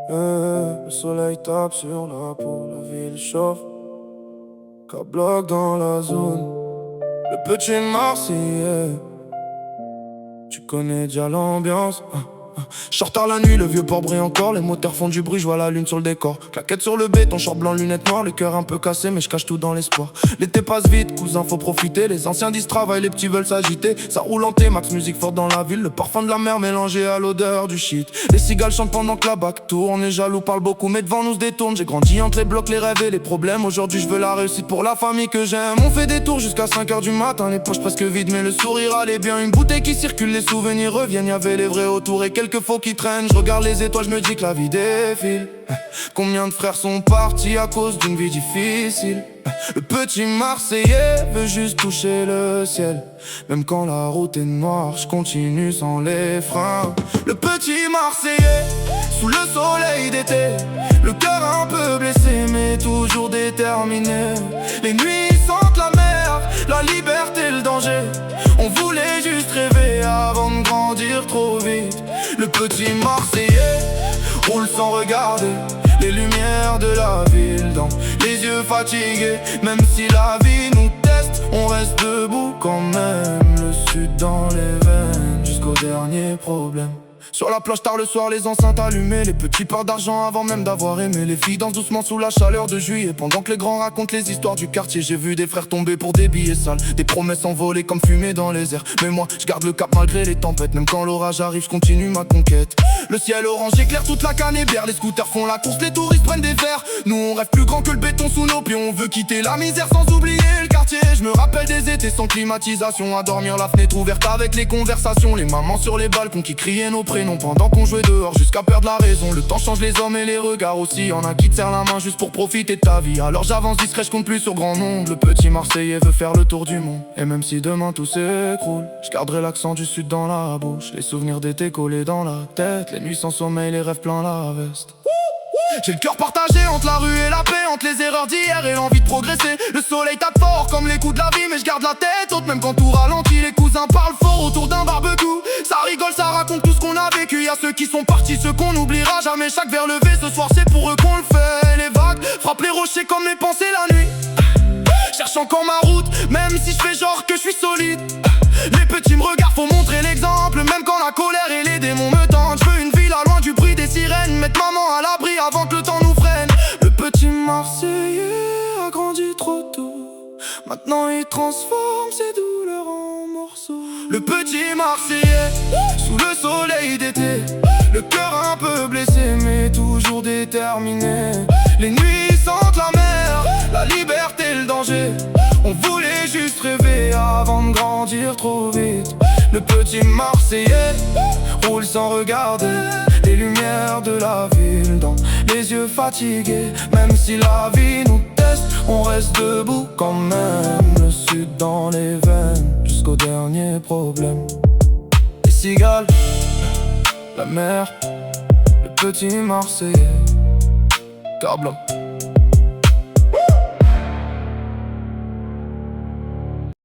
Le soleil tape sur la peau, la ville chauffe. Car bloc dans la zone. Le petit Marseillais, tu connais déjà l'ambiance. Short tard la nuit, le vieux port brille encore. Les moteurs font du bruit, je vois la lune sur le décor. Claquette sur le béton, short blanc, lunettes noires. Le cœur un peu cassé, mais je cache tout dans l'espoir. L'été passe vite, cousin, faut profiter. Les anciens disent travail, les petits veulent s'agiter. Ça roule en T-Max, musique forte dans la ville. Le parfum de la mer mélangé à l'odeur du shit. Les cigales chantent pendant que la bac tourne. Les jaloux parlent beaucoup, mais devant nous se détournent. J'ai grandi entre les blocs, les rêves et les problèmes. Aujourd'hui je veux la réussite pour la famille que j'aime. On fait des tours jusqu'à 5h du matin. Les poches presque vides, mais le sourire allait bien. Une bouteille qui circule, les souvenirs reviennent. Y'avait les vrais autour et quelques faux qui traînent. Je regarde les étoiles, je me dis que la vie défile. Combien de frères sont partis à cause d'une vie difficile? Le petit Marseillais veut juste toucher le ciel. Même quand la route est noire, je continue sans les freins. Le petit Marseillais, sous le soleil d'été, le cœur un peu blessé mais toujours déterminé. Les nuits sentent la mer, la liberté, le danger. On voulait juste rêver avant de grandir trop vite. Le petit Marseillais roule sans regarder les lumières de la ville dans les yeux fatigués. Même si la vie nous teste, on reste debout quand même. Le sud dans les veines jusqu'au dernier problème. Sur la plage tard le soir, les enceintes allumées. Les petits peurs d'argent avant même d'avoir aimé. Les filles dansent doucement sous la chaleur de juillet. Pendant que les grands racontent les histoires du quartier. J'ai vu des frères tomber pour des billets sales. Des promesses envolées comme fumée dans les airs. Mais moi, je garde le cap malgré les tempêtes. Même quand l'orage arrive, je continue ma conquête. Le ciel orange éclaire toute la Canébière. Les scooters font la course, les touristes prennent des verres. Nous on rêve plus grand que le béton sous nos pieds. On veut quitter la misère sans oublier le quartier. Je me rappelle des étés sans climatisation. À dormir la fenêtre ouverte avec les conversations. Les mamans sur les balcons qui criaient nos prénoms pendant qu'on jouait dehors jusqu'à perdre la raison. Le temps change les hommes et les regards aussi. Y'en a qui te serrent la main juste pour profiter de ta vie. Alors j'avance discret, je compte plus sur grand nombre. Le petit Marseillais veut faire le tour du monde. Et même si demain tout s'écroule, je garderai l'accent du sud dans la bouche. Les souvenirs d'été collés dans la tête. Les nuits sans sommeil, les rêves plein la veste. J'ai le cœur partagé entre la rue et la paix, entre les erreurs d'hier et l'envie de progresser. Le soleil tape fort comme les coups de la vie, mais je garde la tête haute même quand tout ralentit. Les cousins parlent fort autour d'un barbecue. Ça rigole, ça raconte tout ce qu'on a vécu. Y'a ceux qui sont partis, ceux qu'on n'oubliera jamais. Chaque verre levé, ce soir c'est pour eux qu'on le fait. Les vagues frappent les rochers comme mes pensées la nuit. Cherche encore ma route, même si je fais genre que je suis solide. Les petits me regardent, faut montrer l'exemple. Même quand la colère et les démons me tentent. Je veux une villa loin du bruit des sirènes. Mettre maman à l'abri avant que le temps nous freine. Le petit Marseillais a grandi trop tôt. Maintenant il transforme ses douleurs en morceaux. Le petit Marseillais, sous le soleil d'été, le cœur un peu blessé mais toujours déterminé. Les nuits sentent la mer, la liberté, le danger. On voulait juste rêver avant de grandir trop vite. Le petit Marseillais roule sans regarder les lumières de la ville dans les yeux fatigués. Même si la vie nous teste, on reste debout quand même. Le sud dans les veines jusqu'au dernier problème. Les cigales, la mer, le petit Marseillais, car blanc.